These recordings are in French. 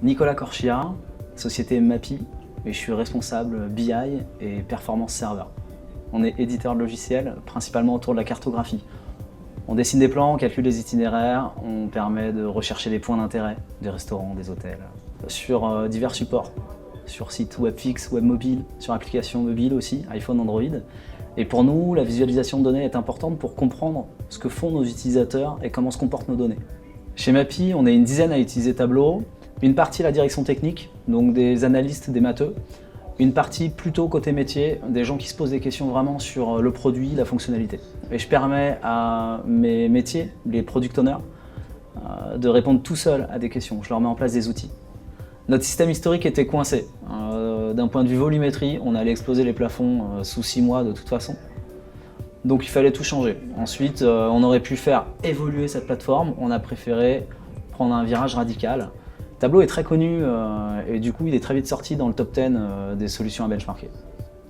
Nicolas Corchia, société Mappy, et je suis responsable BI et Performance Server. On est éditeur de logiciels, principalement autour de la cartographie. On dessine des plans, on calcule les itinéraires, on permet de rechercher des points d'intérêt, des restaurants, des hôtels, sur divers supports, sur site web fixe, web mobile, sur applications mobiles aussi, iPhone, Android. Et pour nous, la visualisation de données est importante pour comprendre ce que font nos utilisateurs et comment se comportent nos données. Chez Mappy, on est une dizaine à utiliser Tableau, une partie la direction technique, donc des analystes, des matheux, une partie plutôt côté métier, des gens qui se posent des questions vraiment sur le produit, la fonctionnalité. Et je permets à mes métiers, les product owners, de répondre tout seuls à des questions. Je leur mets en place des outils. Notre système historique était coincé. D'un point de vue volumétrie, on allait exploser les plafonds sous 6 mois de toute façon. Donc il fallait tout changer. Ensuite, on aurait pu faire évoluer cette plateforme. On a préféré prendre un virage radical. Tableau est très connu et du coup il est très vite sorti dans le top 10 des solutions à benchmarker.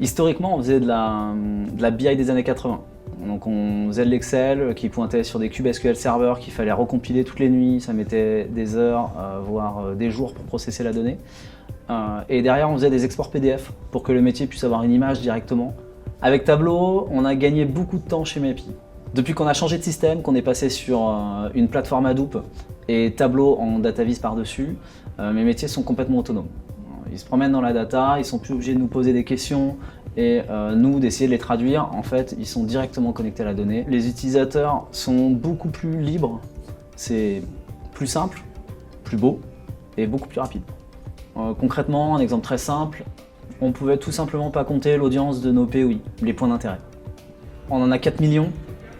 Historiquement, on faisait de la BI des années 80. Donc on faisait de l'Excel qui pointait sur des cubes SQL Server qu'il fallait recompiler toutes les nuits. Ça mettait des heures, voire des jours pour processer la donnée. Et derrière, on faisait des exports PDF pour que le métier puisse avoir une image directement. Avec Tableau, on a gagné beaucoup de temps chez Mappy. Depuis qu'on a changé de système, qu'on est passé sur une plateforme Hadoop et Tableau en DataVis par-dessus, mes métiers sont complètement autonomes. Ils se promènent dans la data, ils sont plus obligés de nous poser des questions et nous d'essayer de les traduire. En fait, ils sont directement connectés à la donnée. Les utilisateurs sont beaucoup plus libres, c'est plus simple, plus beau et beaucoup plus rapide. Concrètement, un exemple très simple, on pouvait tout simplement pas compter l'audience de nos POI, les points d'intérêt. On en a 4 millions,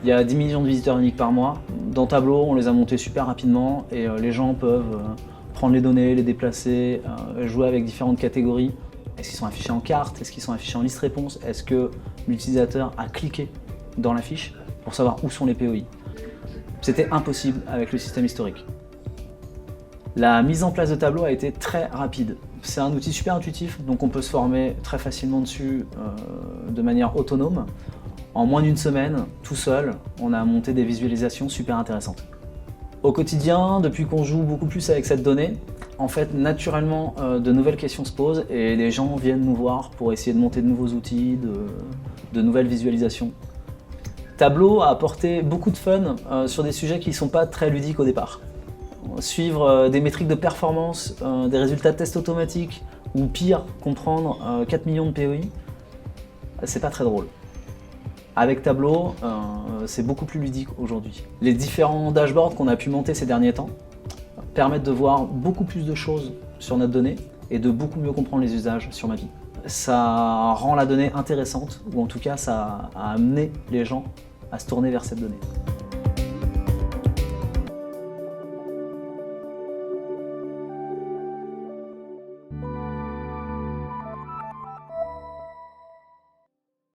il y a 10 millions de visiteurs uniques par mois. Dans Tableau, on les a montés super rapidement et les gens peuvent prendre les données, les déplacer, jouer avec différentes catégories. Est-ce qu'ils sont affichés en carte? Est-ce qu'ils sont affichés en liste réponse? Est-ce que l'utilisateur a cliqué dans la fiche pour savoir où sont les POI? C'était impossible avec le système historique. La mise en place de Tableau a été très rapide. C'est un outil super intuitif, donc on peut se former très facilement dessus de manière autonome. En moins d'une semaine, tout seul, on a monté des visualisations super intéressantes. Au quotidien, depuis qu'on joue beaucoup plus avec cette donnée, en fait, naturellement, de nouvelles questions se posent et les gens viennent nous voir pour essayer de monter de nouveaux outils, de nouvelles visualisations. Tableau a apporté beaucoup de fun sur des sujets qui ne sont pas très ludiques au départ. Suivre des métriques de performance, des résultats de tests automatiques ou pire, comprendre 4 millions de POI, c'est pas très drôle. Avec Tableau, c'est beaucoup plus ludique aujourd'hui. Les différents dashboards qu'on a pu monter ces derniers temps permettent de voir beaucoup plus de choses sur notre donnée et de beaucoup mieux comprendre les usages sur Mappy. Ça rend la donnée intéressante, ou en tout cas ça a amené les gens à se tourner vers cette donnée.